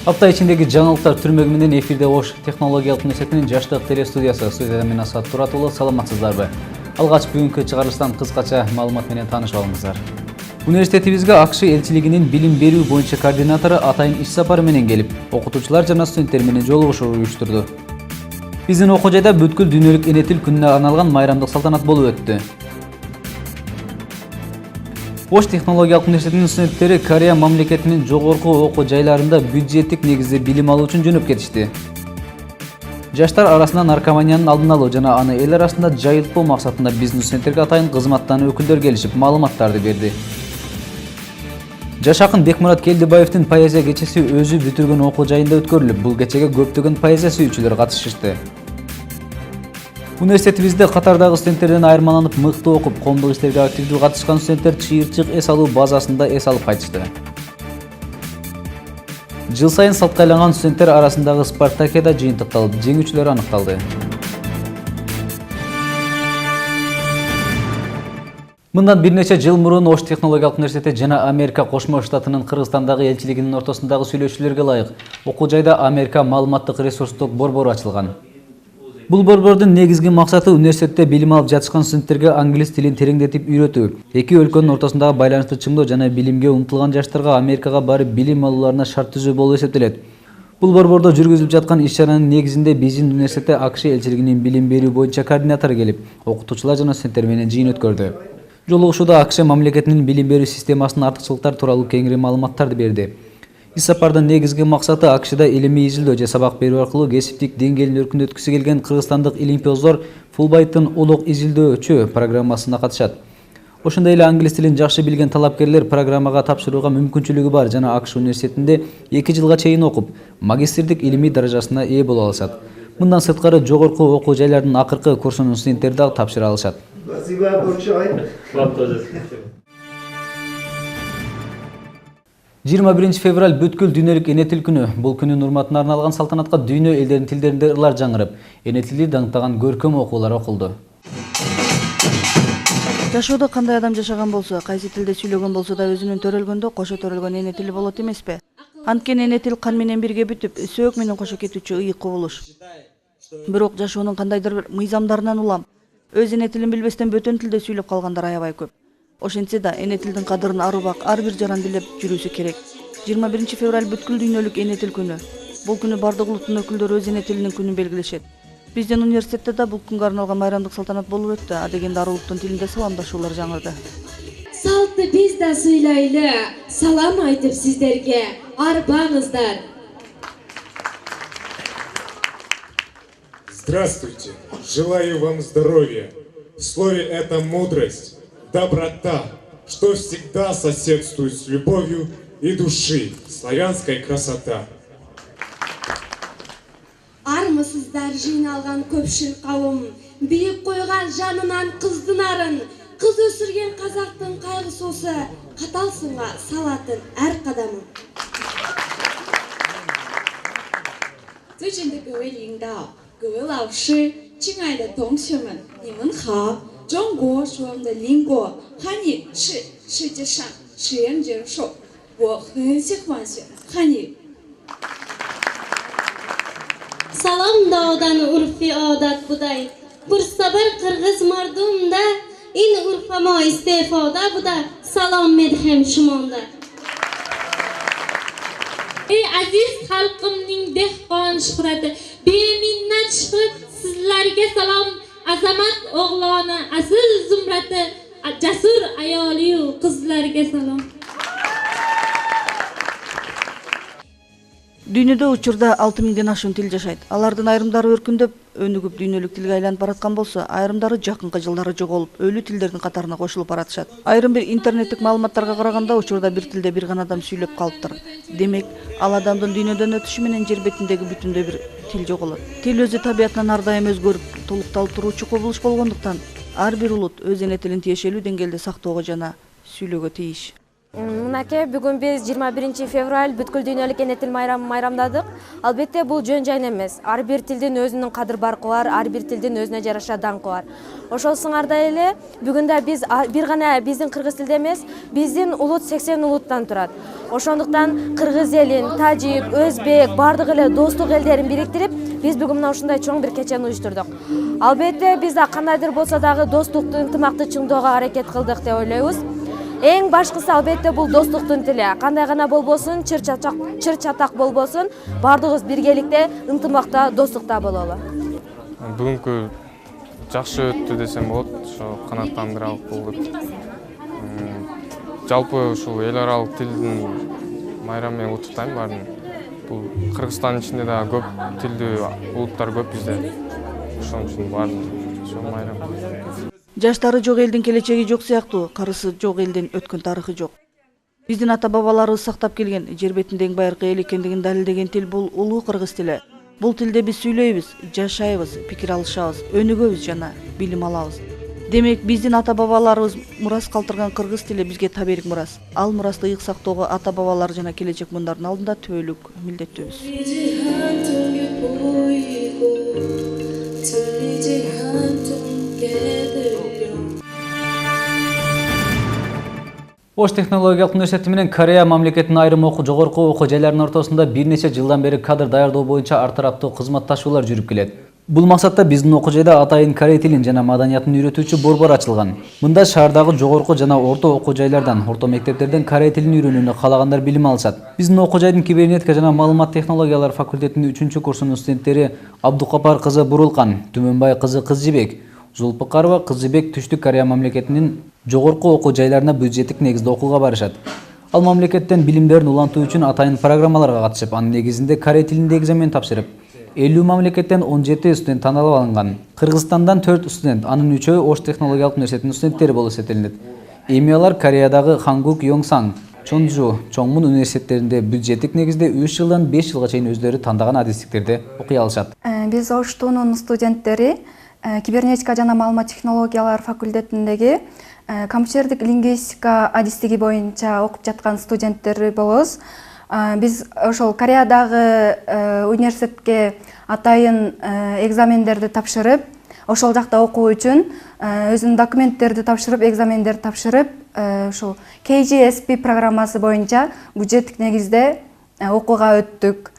Апта ичиндеги жаңылыктар түрмөгү менен эфирде Ош технологиялык университетинин жаштык телестудиясы. Студияда мен Асат Туратуулу, саламатсыздарбы? Алгач бүгүнкү чыгарылыштан кыскача маалымат менен таанышып алыңыздар. Университетибизге АКШ элчилигинин билим берүү боюнча координатору атайын иш сапары менен келип, окутуучулар жана студенттер менен жолугушуу уюштурду. Биздин окуу жайда бүткүл дүйнөлүк эне тил күнүнө арналган майрамдык салтанат болуп өттү. Ош технологиялык университетинин студенттери Корея мамлекетинин жогорку окуу жайларында бюджеттик негизде билим алуу үчүн жөнөп кетишти. Жаштар арасында наркоманиянын алдын алуу жана аны эл арасында жайылтпоо максатында биздин студенттерге атайын кызматтан өкүлдөр келишип, маалыматтарды берди. Жаш акын Бекмурат Келдибаевдин поэзия кечеси өзү бүтүргөн окуу жайында өткөрүлүп, бул кечеге көптөгөн поэзия сүйүүчүлөр катышышты. Университетибизде катардагы студенттерден айырмаланып мыкты окуп, коомдук иштерге активдүү катышкан студенттер чыйырчык эс алуу базасында эс алып кайтышты. Жыл сайын салтка айланган студенттер арасындагы спартакиада жыйынтыкталып, жеңүүчүлөр аныкталды. Мындан бир нече жыл мурун Ош технологиялык университети жана Америка Кошмо Штатынын Кыргызстандагы элчилигинин ортосундагы сүйлөшүүлөргө ылайык окуу жайда Америка маалыматтык ресурстук борбору ачылган. Бул борбордун негизги максаты университетте билим алып жатышкан студенттерге англис тилин тереңдетип үйрөтүү, эки өлкөнүн ортосундагы байланышты чыңдоо жана билимге умтулган жаштарга Америкага барып билим алууларына шарт түзүү болуп эсептелет. Бул борбордо жүргүзүлүп жаткан иш-чаранын негизинде биздин университетте АКШ элчилигинин билим берүү боюнча координатору келип, окутуучулар жана студенттер менен жыйын өткөрдү. Жолугушууда АКШ мамлекетинин билим берүү системасынын артыкчылыктары тууралуу кеңири маалыматтарды берди. Ис сапардын негизги максаты АКШда илимий изилдөө же сабак берүү аркылуу кесиптик деңгээлин өркүндөткүсү келген кыргызстандык илимпоздор Фулбайттын улук изилдөөчү программасына катышат. Ошондой эле англис тилин жакшы билген талапкерлер программага тапшырууга мүмкүнчүлүгү бар жана АКШ университетинде 2 жылга чейин окуп, магистрдик илимий даражасына ээ боло алышат. Мындан сырткары жогорку окуу жайлардын акыркы курсунун студенттери дагы тапшыра алышат. 21 февраль бүткүл дүйнөлүк эне тил күнү. Бул күнүн урматына арналган салтанатка дүйнө элдеринин тилдеринде ырлар жаңырып, эне тилди даңктаган көркөм окуулар окулду. Жашоодо кандай адам жашаган болсо, кайсы тилде сүйлөгөн болсо да өзүнүн төрөлгөндө кошо төрөлгөн эне тили болот эмеспи? Анткени эне тил кан менен бирге бүтүп, сөөк менен кошо кетүүчү ыйык кубулуш. Бирок жашоонун кандайдыр бир мыйзамдарынан улам, өз эне тилин билбестен бөтөн тилде сүйлөп калгандар аябай көп. Ошентсе да эне тилдин кадырын арубак ар бир жаран билип жүрүүсү керек. 21 февраль бүткүл дүйнөлүк эне тил күнү. Бул күнү бардык улуттун өкүлдөрү өз эне тилинин күнүн белгилешет. Биздин университетте да бул күнгө арналган майрамдык салтанат болуп өттү. А дегенде ар улуттун тилинде саламдашуулар жаңырды. Салтты биз да сыйлайлы, салам айтып сиздерге, арбаңыздар. Здравствуйте, желаю вам здоровья. В слове это мудрость, доброта, что всегда соседствует с любовью и души, славянская красота. Армысыздар жыйналган көпшүл кабым, бийик койган жанынан кыздын арын, кыз өсүрген казактын кайгысоосу, катал сынга салатын ар кадамын. 尊敬的各位领导、各位老师、亲爱的同学们，你们好！中国是我们的邻国，汉语是世界上吃人接受，我很喜欢学汉语。 Salam dağdan urfi adat buday, Pırsabır Kırgız mardumda, in urfama istifada buda, salam medhem şumanda. Ey aziz xalqimning dehqon shuhrati, beminnat shuhrat sizlarga salom. Azamat o'g'loni, asil zumrati, jasur ayoliyu qizlarga salom. Дүйнөдө учурда 6000ден ашуун тил жашайт. Алардын айрымдары өркүндөп, өнүгүп дүйнөлүк тилге айланып бараткан болсо, айрымдары жакынкы жылдары жоголуп, өлүү тилдердин катарына кошулуп баратышат. Айрым бир интернеттик маалыматтарга караганда учурда бир тилде бир гана адам сүйлөп калыптыр. Демек, ал адамдын дүйнөдөн өтүшү менен жер бетиндеги бүтүндөй бир тил жоголот. Тил өзү табиятынан ар дайым өзгөрүп, толукталып туруучу кубулуш болгондуктан, ар бир улут өз эне тилин тиешелүү деңгээлде сактоого жана сүйлөөгө тийиш. Мынакей бүгүн биз 21 февраль бүткүл дүйнөлүк эне тил майрамын майрамдадык. Албетте бул жөн жайын эмес. Ар бир тилдин өзүнүн кадыр баркы бар, ар бир тилдин өзүнө жараша даңкы бар. Ошол сыңардай эле бүгүн да биз бир гана биздин кыргыз тилде эмес, биздин улут 80 улуттан турат. Ошондуктан кыргыз элин, тажик, өзбек бардык эле достук элдерин бириктирип, биз бүгүн мына ушундай чоң бир кечени уюштурдук. Албетте биз да кандайдыр болсо дагы достукту, ынтымакты чыңдоого аракет кылдык деп ойлойбуз. Эң башкысы албетте бул достуктун тили. Кандай гана болбосун, чыр чатак болбосун, бардыгыбыз биргеликте, ынтымакта, достукта бололу. Бүгүнкү жакшы өттү десем болот. Ошо канааттандыралык болду. Жалпы ушул эл аралык тилдин майрамы менен куттуктайм баарын. Бул Кыргызстандын ичинде да көп тилдүү улуттар көп бизде. Ошон үчүн баарын ошо майрам. Жаштары жок элдин келечеги жок сыяктуу, карысы жок элдин өткөн тарыхы жок. Биздин ата-бабаларыбыз сактап келген жер бетинде эң байыркы эл экендигин далилдеген тил бул улуу кыргыз тили. Бул тилде биз сүйлөйбүз, жашайбыз, пикир алышабыз, өнүгөбүз жана билим алабыз. Демек, биздин ата-бабаларыбыз мурас калтырган кыргыз тили бизге таберик мурас. Ал мурасты ыйык сактоого ата-бабалар жана келечек мундардын алдында түбөлүк милдеттүүбүз. Ош технологиялык университети менен Корея мамлекетинин айрым жогорку окуу жайларынын ортосунда бир нече жылдан бери кадр даярдоо боюнча ар тараптуу кызматташуулар жүрүп келет. Бул максатта биздин окуу жайда атайын корей тилин жана маданиятын үйрөтүүчү борбор ачылган. Мында шаардагы жогорку жана орто окуу жайлардан, орто мектептерден корей тилин үйрөнүүнү каалагандар билим алышат. Биздин окуу жайдын кибернетика жана маалымат технологиялары факультетинин 3-курсунун студенттери Абдукапар кызы Бурулкан, Түмөнбай кызы Кызжибек, Зулпукарова Кызжибек Түштүк Корея мамлекетинин жогорку окуу жайларына бюджеттик негизде окууга барышат. Ал мамлекеттен билимдерин улантуу үчүн атайын программаларга катышып, анын негизинде корей тилинде экзамен тапшырып, 50 мамлекеттен 17 студент таанылып алынган. Кыргызстандан 4 студент, анын 3-өө Ош технологиялык университетинин студенттери болуп эсептелинет. Эми алар Кореядагы Хангук, Йонсан, Чонжу, Чоңмун университеттеринде бюджеттик негизде 3 жылдан 5 жылга чейин өздөрү тандаган адистиктерди окуй алышат. Биз Оштунун студенттери кибернетика жана маалымат технологиялар факультетиндеги компьютердик лингвистика адистиги боюнча окуп жаткан студенттер болобуз. Биз ошол Кореядагы университетке атайын экзамендерди тапшырып, ошол жакта окуу үчүн өзүнүн документтерди тапшырып, экзамендерди тапшырып, ошол KGSP программасы боюнча бюджеттик негизде окууга өттүк.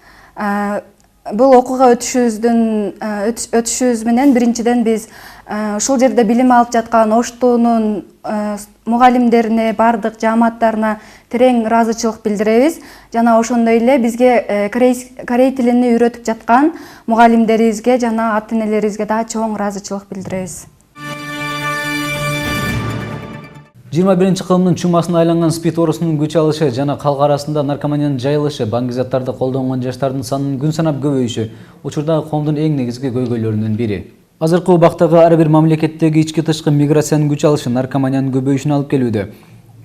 Бул окууга өтүшүбүз менен биринчиден биз ушул жерде билим алып жаткан Оштунун мугалимдерине, бардык жааматтарына терең ыраазычылык билдиребиз. Жана ошондой эле бизге корей тилин үйрөтүп жаткан мугалимдерибизге жана ата-энелерибизге да чоң ыраазычылык билдиребиз. 21 кылымдын чумасына айланган спид оорусунун күч алышы жана калк арасында наркоманиянын жайылышы, баңгизаттарды колдонгон жаштардын санынын күн санап көбөйүшү учурдагы коомдун эң негизги көйгөйлөрүнүн бири. Азыркы убактагы ар бир мамлекеттеги ички-тышкы миграциянын күч алышы наркоманиянын көбөйүшүнө алып келүүдө.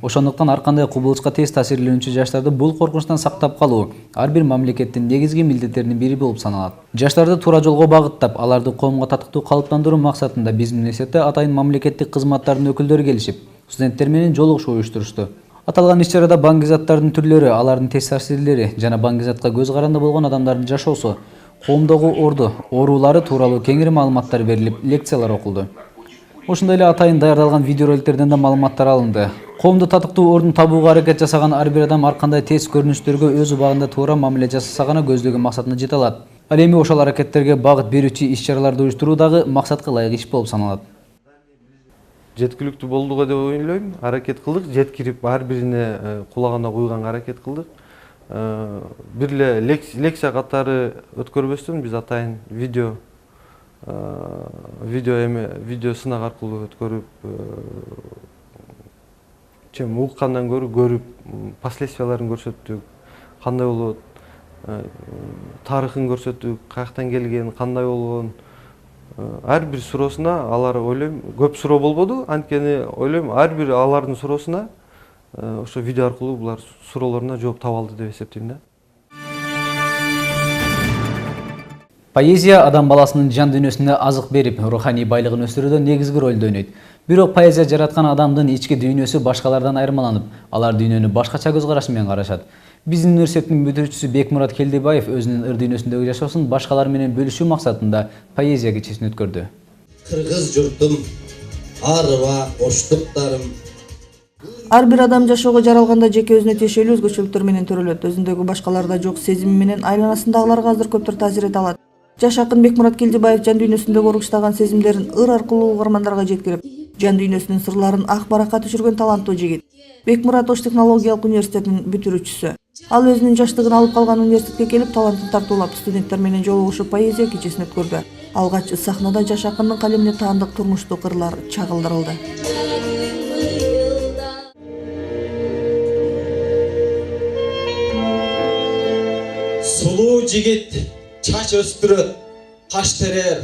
Ошондуктан ар кандай кубулучка тез таасирлөнүүчү жаштарды бул коркунучтан сактап калуу ар бир мамлекеттин негизги милдеттеринин бири болуп саналат. Жаштарды туура жолго багыттап, аларды коомго татыктуу калыптандыруу максатында биздин университетте атайын мамлекеттик кызматтардын өкүлдөрү келишип, студенттер менен жолугушуу уюштурушту. Аталган иш-чарада баңгизаттардын түрлөрү, алардын тез таасирлери жана баңгизатка көз каранды болгон адамдардын жашоосу, коомдогу орду, оорулары тууралуу кеңири маалыматтар берилип, лекциялар окулду. Ошондой эле атайын даярдалган видеороликтерден да маалыматтар алынды. Коомду татыктуу ордун табууга аракет жасаган ар бир адам ар кандай тез көрүнүштөргө өз убагында туура мамиле жасасагана көздөгөн максатына жете алат. Ал эми ошол аракеттерге багыт берүүчү иш-чараларды уюштуруу дагы максатка ылайык иш болуп саналат. Жеткиликтүү болдуго деп ойлойм. Аракет кылдык, жеткирип ар бирине кулагына куйганга аракет кылдык. Бир эле лекция катары өткөрбөстөн биз атайын видео сынак аркылуу өткөрүп, уккандан көрүп, последствияларын көрсөттүк, кандай болот, тарыхын көрсөттүк, каяктан келген, кандай болгон. Ар бир суроосуна алар ойлойм көп суроо болбоду, анткени ойлойм ар бир алардын суроосуна ошо видео аркылуу булар суроолоруна жооп таба алды деп эсептейм да. Поэзия адам баласынын жан дүйнөсүнө азык берип, руханий байлыгын өстүрүүдө негизги ролду ойнойт. Бирок поэзия жараткан адамдын ички дүйнөсү башкалардан айырмаланып, алар дүйнөнү башкача көз караш менен карашат. Биздин университеттин бүтүрүүчүсү Бекмурат Келдибаев өзүнүн ыр дүйнөсүндөгү жашоосун башкалар менен бөлүшүү максатында поэзия кечесин өткөрдү. Кыргыз журтум, арыба, оштуктарым. Ар бир адам жашоого жаралганда жеке өзүнө тиешелүү өзгөчөлүктөр менен төрөлөт. Өзүндөгү башкаларда жок сезими менен айланасындагыларга азыр көптөр таасир эте алат. Жаш акын Бекмурат Келдибаев жан дүйнөсүндөгү ургуштаган сезимдерин ыр аркылуу угармандарга жеткирип, жан дүйнөсүнүн сырларын ак баракка түшүргөн таланттуу жигит. Бекмурат Ош технологиялык университетинин бүтүрүүчүсү. Ал өзүнүн жаштыгын алып калган университетке келип, талантын тартуулап, студенттер менен жолугушуп поэзия кечесин өткөрдү. Алгач сахнада жаш акындын калемине таандык турмуштук ырлар чагылдырылды. Сулуу жигит чач өстүрөт, каш терер.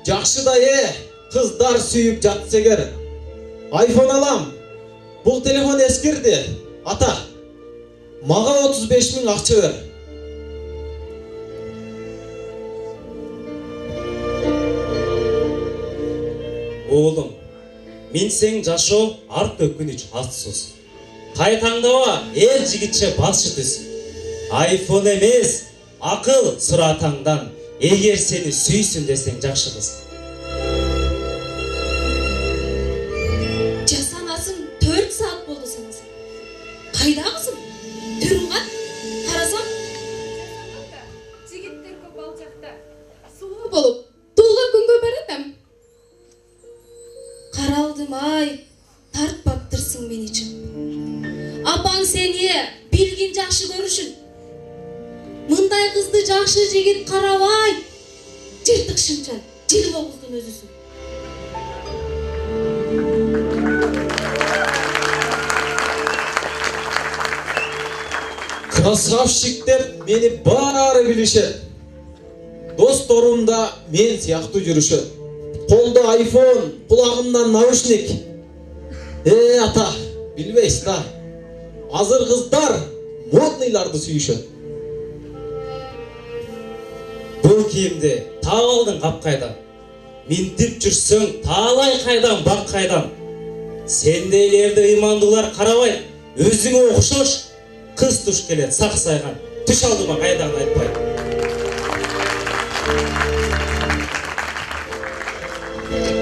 Жакшыдай кыздар сүйүп жатса эгер. Айфон алам. Бул телефон эскирди. Ата, мага 35 000 акча бер. Оğlum, мен сең жашоо арт өкүнүч атсыз. Кай таңдаба, жигитче басшы түз. Айфон эмес, акыл сура таңдан. Эгер сени сүйсүн десең жакшы кыз. Жасанасың 4 саат болду санасың. Кайда кызым? Түрүң кат? Карасам, жигиттер көп алчакта. Сулуу болуп, туулган күнгө баратам. Каралдым ай, тартпаптырсың мен үчүн. Апаң сени билгин жакшы көрүшүн. Мындай кызды жакшы жигит карабай. Жыртык шынчан, жыл болгуздун өзүсүн. Красавчик деп мени баары билишет. Досторум да мен сыяктуу жүрүшөт. Колдо айфон, кулагымдан наушник. Ата, билбейсиз да. Азыр кыздар модныйларды сүйүшөт. Бул кийимди таап алдың капкайдан. Минтип жүрсөң, таалай кайдан, бак кайдан. Сендейлерди ыймандуулар карабайт. Өзүңө окшош кыз туш келет, сак сайган. Түш алдыма кайдан айтпай.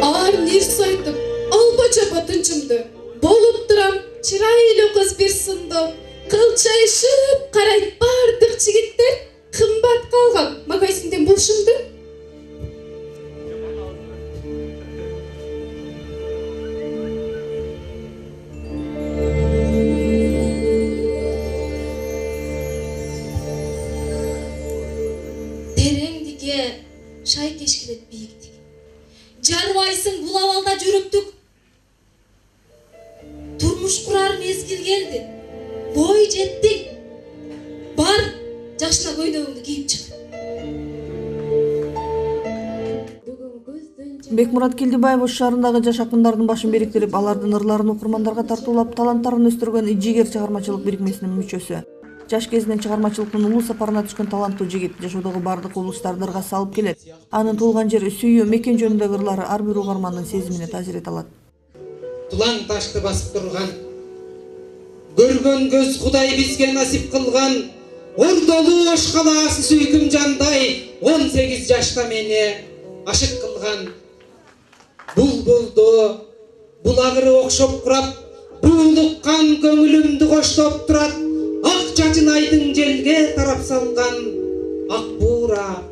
Ар нерсе айтып, албача батынчымды. Болуп турам, чырайлуу кыз бир сынды. Кылчайышып карайт бардык жигиттер. Кымбат калган магазинден болушумду. Тереңдикке шай кешкилет бийиктик. Жарбайсың бул абалда жүрүптүк. Турмуш курар мезгил келди. Бой жеттик. Бар, жакшына көйнөгүңдү кийип чык. Бекмурат Келдибаев Ош шаарындагы жаш акындардын башын бириктирип, алардын ырларын окурмандарга тартуулап, таланттарын өстүргөн Жигер чыгармачылык бирикмесинин мүчөсү. Жаш кезинен чыгармачылыктын улуу сапарына түшкөн таланттуу жигит жашоодогу бардык кубулуштарды ырга салып келет. Анын туулган жери, сүйүү, мекен жөнүндөгү ырлары ар бир угармандын сезимине таасир эте алат. Тулан ташты басып турган, көргөн көз Кудай бизге насип кылган, ордолуу Ош калаасы сүйкүм жандай 18 жашта мени ашык кылган. Булбулду булагыры окшоп курап, буулуккан көңүлүмдү коштоп турат. Ак чачын айдың желге тарап салган, ак буура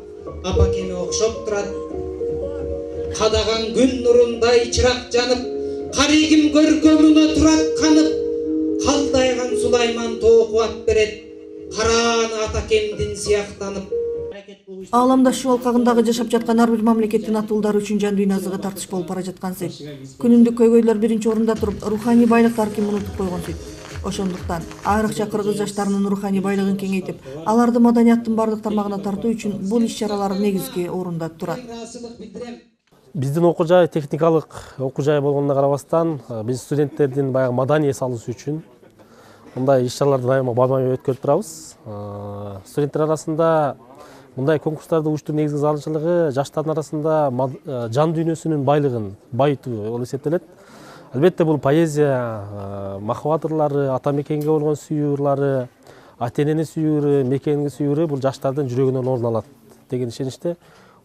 апакеме окшоп турат. Кадаган күн нурундай чырак жанып, карегим көркөмүңө турат канып. Калдайган Сулайман тоо кубат берет, карааны атакемдин сыяктанып. Ааламдаштуу алкагындагы жашап жаткан ар бир мамлекеттин атуулдары үчүн жан дүйнө азыгы тартыш болуп бара жаткан сыйт. Күнүмдүк көйгөйлөр биринчи орунда туруп, руханий байлыкты ар ким унутуп койгон сыйт. Ошондуктан айрыкча кыргыз жаштарынын руханий байлыгын кеңейтип, аларды маданияттын бардык тармагына тартуу үчүн бул иш-чаралар негизги орунда турат. Биздин окуу жай техникалык окуу жай болгонуна карабастан, биз студенттердин баягы маданий салуусу үчүн мындай иш-чараларды дайыма бабай өткөрүп турабыз. Студенттер арасында мындай конкурстарды уюштуруунун негизги зарылчылыгы жаштардын арасында жан дүйнөсүнүн байлыгын байытуу болуп эсептелет. Албетте бул поэзия махабат ырлары, ата мекенге болгон сүйүү ырлары, ата энени сүйүүрү, мекенди сүйүүрү бул жаштардын жүрөгүнөн орун алат деген ишеничте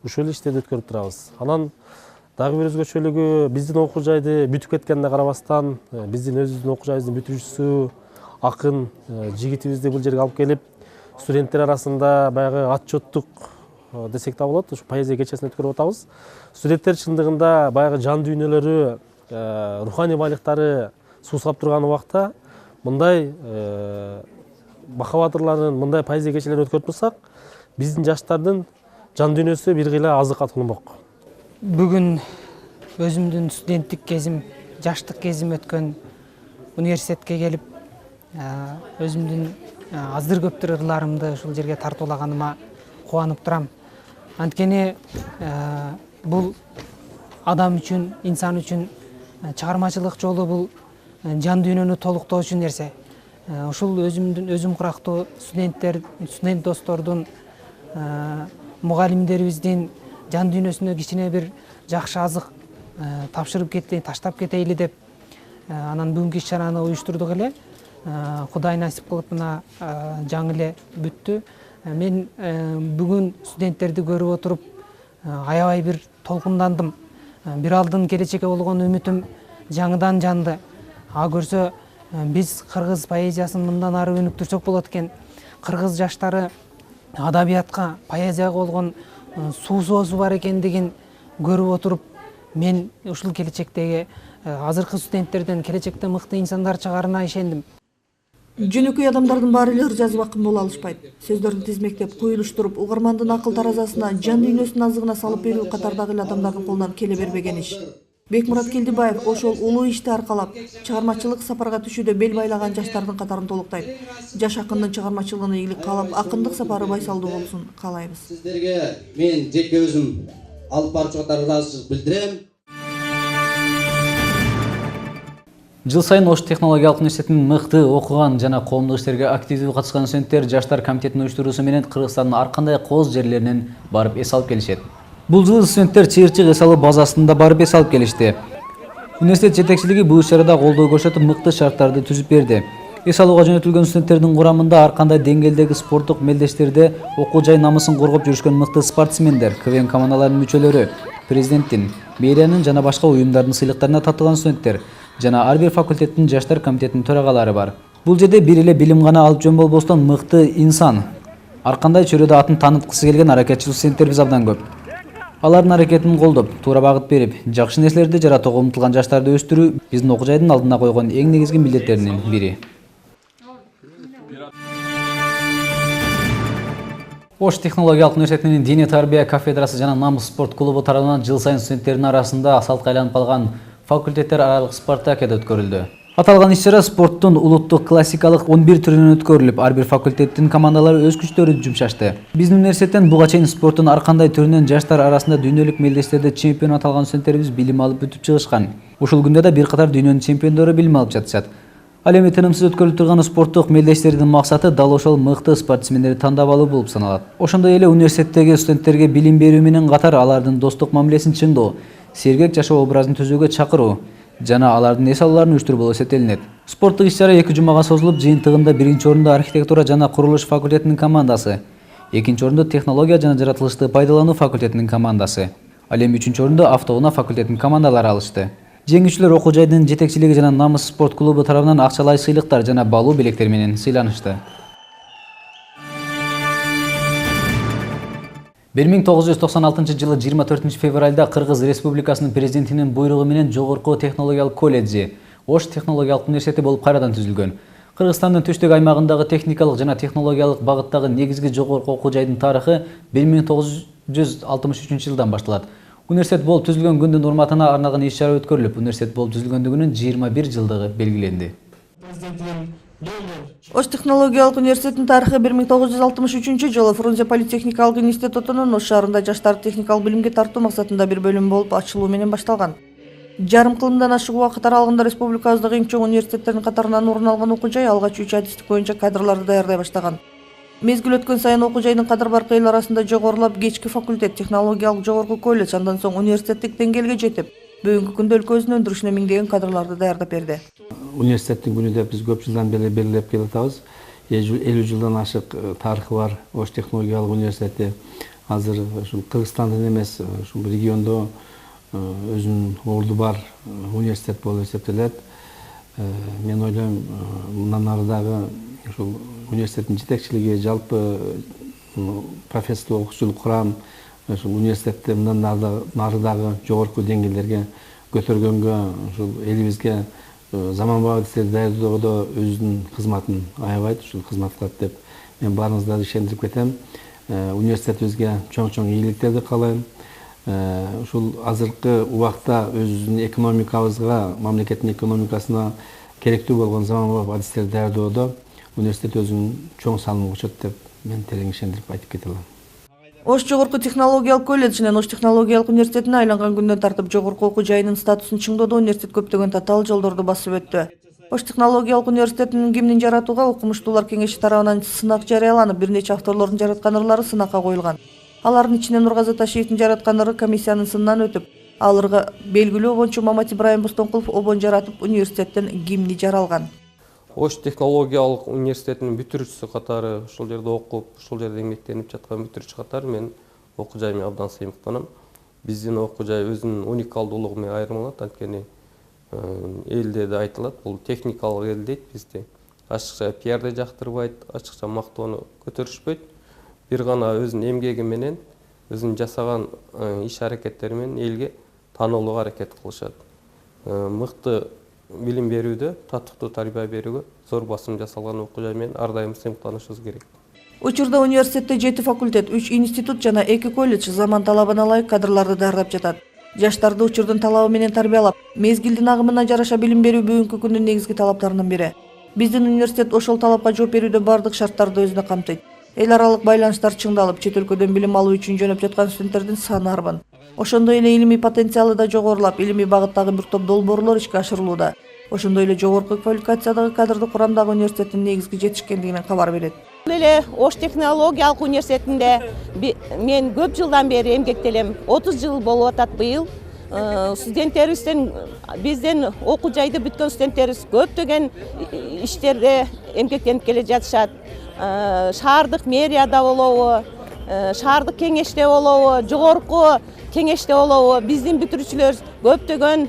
ушул эле иштерди өткөрүп турабыз. Анан дагы бир өзгөчөлүгү биздин окуу жайды бүтүп кеткенине карабастан, биздин өзүбүздүн окуу жайыбыздын бүтүрүүчүсү акын жигитибизди бул жерге алып келип, студенттер арасында баягы отчеттук десек да болот, ушу поэзия кечесин өткөрүп атабыз. Студенттер чындыгында баягы жан дүйнөлөрү, руханий байлыктары суусап турган убакта мындай махабат ырларын, мындай поэзия кечелерин өткөрүп турсак, биздин жаштардын жан дүйнөсү бир кыйла азыкка толмок. Бүгүн өзүмдүн студенттик кезим, жаштык кезим өткөн университетке келип, өзүмдүн аздыр көптүр ырларымды ушул жерге тартуулаганыма кубанып турам. Анткени бул адам үчүн, инсан үчүн чыгармачылык жолу бул жан дүйнөнү толуктоочу нерсе. Ушул өзүм курактуу студент достордун, мугалимдерибиздин жан дүйнөсүнө кичине бир жакшы азык тапшырып кетейин, таштап кетейли деп анан бүгүнкү иш-чараны уюштурдук эле. Кудай насип кылып мына жаңы эле бүттү. Мен бүгүн студенттерди көрүп отуруп аябай бир толкундандым. Бир алдын келечекке болгон үмүтүм жаңыдан жанды. Көрсө биз кыргыз поэзиясын мындан ары өнүктүрсөк болот экен. Кыргыз жаштары адабиятка, поэзияга болгон суусу бар экендигин көрүп отуруп, мен ушул келечектеги азыркы студенттерден келечекте мыкты инсандар чыгарына ишендим. Жөнөкөй адамдардын баары эле ыр жазып акын боло алышпайт. Сөздөрдүн тизмектеп, куюлуштуруп, угармандын акыл таразасына, жан дүйнөсүнүн азыгына салып берүү катардагы эле адамдардын колунан келе бербеген иш. Бекмурат Келдибаев ошол улуу ишти аркалап, чыгармачылык сапарга түшүүдө бел байлаган жаштардын катарын толуктайт. Жаш акындын чыгармачылыгына ийгилик каалап, акындык сапары байсалдуу болсун каалайбыз. Сиздерге мен жеке өзүм алып баруучуларга ыраазычылык билдирем. Жыл сайын Ош технологиялык университетинин мыкты окуган жана коомдук иштерге активдүү катышкан студенттер жаштар комитетинин уюштуруусу менен Кыргызстандын ар кандай кооз жерлеринен барып эс алып келишет. Бул жылы студенттер Чыйырчык эс алуу базасында барып эс алып келишти. Университет жетекчилиги бул иш-чарада колдоо көрсөтүп, мыкты шарттарды түзүп берди. Эс алууга жөнөтүлгөн студенттердин курамында ар кандай деңгээлдеги спорттук мелдештерде окуу жай намысын коргоп жүрүшкөн мыкты спортсмендер, КВН командаларынын мүчөлөрү, президенттин, мэриянын жана башка уюмдардын сыйлыктарына татыган студенттер жана ар бир факультеттин жаштар комитетинин төрагалары бар. Бул жерде бир эле билим гана алып жөн болбостон мыкты инсан, ар кандай чөйрөдө атын тааныткысы келген аракетчил студенттерибиз абдан көп. Алардын аракетин колдоп, туура багыт берип, жакшы нерселерди жаратууга умтулган жаштарды өстүрүү биздин окуу жайдын алдына койгон эң негизги милдеттеринин бири. Ош технологиялык университетинин диний тарбия кафедрасы жана намыс спорт клубу тарабынан жыл сайын студенттердин арасында салтка айланып калган факультеттер аралык спартакиада өткөрүлдү. Аталган иш-чара спорттун улуттук классикалык 11 түрүнөн өткөрүлүп, ар бир факультеттин командалары өз күчтөрүн жумшашты. Биздин университеттен буга чейин спорттун ар кандай түрүнөн жаштар арасында дүйнөлүк мелдештерде чемпион аталган студенттерибиз билим алып бүтүп чыгышкан. Ушул күндө да бир катар дүйнөнүн чемпиондору билим алып жатышат. Ал эми тынымсыз өткөрүлүп турган спорттук мелдештердин максаты дал ошол мыкты спортсмендерди тандап алуу болуп саналат. Ошондой эле университеттеги студенттерге билим берүү менен катар алардын достук мамилесин чыңдоо, сергек жашоо образын түзүүгө чакыруу жана алардын эс алууларын уюштуруу болуп эсептелинет. Спорттук иш-чара 2 жумага созулуп, жыйынтыгында биринчи орунда архитектура жана курулуш факультетинин командасы, экинчи орунда технология жана жаратылышты пайдалануу факультетинин командасы, ал эми үчүнчү орунда автоунаа факультетинин командалары алышты. Жеңүүчүлөр окуу жайдын жетекчилиги жана намыс спорт клубу тарабынан акчалай сыйлыктар жана балуу белектер менен сыйланышты. 1996 жылы 24 февралда Кыргыз Республикасынын президентинин буйругу менен Жогорку технологиялык колледжи Ош технологиялык университети болуп кайрадан түзүлгөн. Кыргызстандын түштүк аймагындагы техникалык жана технологиялык багыттагы негизги жогорку окуу жайдын тарыхы 1963 жылдан башталат. Университет болуп түзүлгөн күндүн урматына арналган иш-чара өткөрүлүп, университет болуп түзүлгөндүгүнүн 21 жылдыгы белгиленди. Ош технологиялык университетинин тарыхы 1963 жылы Фрунзе политехникалык институтунун Ош шаарында жаштарды техникалык билимге тартуу максатында бир бөлүм болуп ачылуу менен башталган. Жарым кылымдан ашык убакыт аралыгында республикабыздагы эң чоң университеттердин катарынан орун алган окуу жай алгач 3 адистик боюнча кадрларды даярдай баштаган. Мезгил өткөн сайын окуу жайдын кадыр баркы эл арасында жогорулап, кечки факультет, технологиялык жогорку колледж, андан соң университеттик деңгээлге жетип, бүгүнкү күндө өлкөбүздүн өндүрүшүнө миңдеген кадрларды даярдап берди. Университеттин күнү деп биз көп жылдан бери белгилеп келатабыз. 50 жылдан ашык тарыхы бар Ош технологиялык университети азыр ушул Кыргызстандын эмес, ушул региондо өзүнүн орду бар университет болуп эсептелет. Мен ойлойм, мындан ары дагы ушул университеттин жетекчилиги, жалпы профессорлук окуучулук курам ушул университетти мындан ары дагы жогорку деңгээлерге көтөргөнгө, ушул элибизге заманбап адистерди даярдоодо өзүнүн кызматын аябайт, ушул кызмат кылат деп мен баарыңыздарды ишендирип кетем. Университетибизге чоң-чоң ийгиликтерди каалайм. Ушул азыркы убакта өзүбүздүн экономикабызга, мамлекеттин экономикасына керектүү болгон заманбап адистерди даярдоодо университет өзүнүн чоң салымын кошот деп мен терең ишендирип айтып кете алам. Ош жогорку технологиялык колледжинен Ош технологиялык университетине айланган күндөн тартып жогорку окуу жайынын статусун чыңдоодо университет көптөгөн татаал жолдорду басып өттү. Ош технологиялык университетинин гимнин жаратууга окумуштуулар кеңеши тарабынан сынак жарыяланып, бир нече авторлордун жараткан ырлары сынакка коюлган. Алардын ичинен Нургазы Ташиевдин жараткан ыры комиссиянын сынынан өтүп, ал ырга белгилүү обончу Мамат Ибраим Бостонкулов обон жаратып, университеттин гимни жаралган. Ош технологиялык университетинин бүтүрүүчүсү катары ушул жерде окуп, ушул жерде эмгектенип жаткан бүтүрүүчү катары мен окуу жайыма абдан сыймыктанам. Биздин окуу жай өзүнүн уникалдуулугу менен айырмаланат, анткени элде да айтылат, бул техникалык эл дейт бизди. Ачыкча пиарды жактырбайт, ачыкча мактоону көтөрүшпөйт. Бир гана өзүнүн эмгеги менен, өзүнүн жасаган иш аракеттери менен элге таанылууга аракет кылышат. Мыкты билим берүүдө, татыктуу тарбия берүүгө зор басым жасалган окуу жай менен ар дайым сыймыктанышыбыз керек. Учурда университетте 7 факультет, 3 институт жана 2 колледж заман талабына ылайык кадрларды даярдап жатат. Жаштарды учурдун талабы менен тарбиялап, мезгилдин агымына жараша билим берүү бүгүнкү күндүн негизги талаптарынын бири. Биздин университет ошол талапка жооп берүүдө бардык шарттарды өзүнө камтыйт. Эл аралык байланыштар чыңдалып, чет өлкөдөн билим алуу үчүн жөнөп жаткан студенттердин саны арбын. Ошондой эле илимий потенциалы да жогорулап, илимий багыттагы бир топ долбоорлор ишке ашырылууда. Ошондой эле жогорку квалификациядагы кадрды курамдагы университеттин негизги жетишкендигинен кабар берет. Эле Ош технологиялык университетинде мен көп жылдан бери эмгектелем. 30 жыл болуп атат быйыл. Студенттерибизден бизден окуу жайды бүткөн студенттерибиз көптөгөн иштерде эмгектенип келе жатышат. Шаардык мэрияда болобу, шаардык кеңеште болобу, жогорку кеңеште болобу, биздин бүтүрүүчүлөр көптөгөн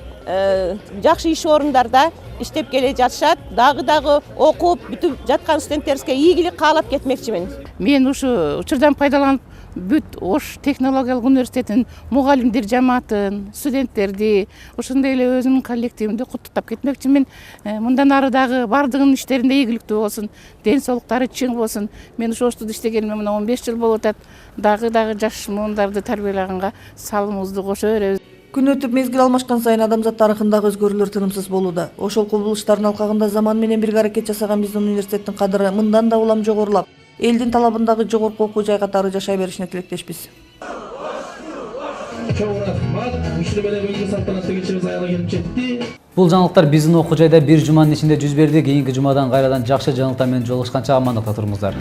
жакшы иш орундарда иштеп келе жатышат. Дагы окуп бүтүп жаткан студенттерибизге ийгилик каалап кетмекчимин. Мен ушу учурдан пайдаланып бүт Ош технологиялык университетинин мугалимдер жамаатын, студенттерди, ошондой эле өзүмдүн коллективимди куттуктап кетмекчимин. Мындан ары дагы бардыгынын иштеринде ийгиликтүү болсун, ден соолуктары чың болсун. Мен ушу Ошту иштегениме мына 15 жыл болуп атат. Дагы жаш муундарды тарбиялаганга салымыбызды кошо беребиз. Күн өтүп мезгил алмашкан сайын адамзат тарыхындагы өзгөрүүлөр тынымсыз болууда. Ошол кубулуштардын алкагында заман менен бирге аракет жасаган биздин университеттин кадыры мындан да улам жогорулап, элдин талабындагы жогорку окуу жай катары жашай беришине тилектешпиз. Бул жаңылыктар биздин окуу жайда бир жуманын ичинде жүз берди. Кийинки жумадан кайрадан жакшы жаңылыктар менен жолугушканча амандыкта туруңуздар.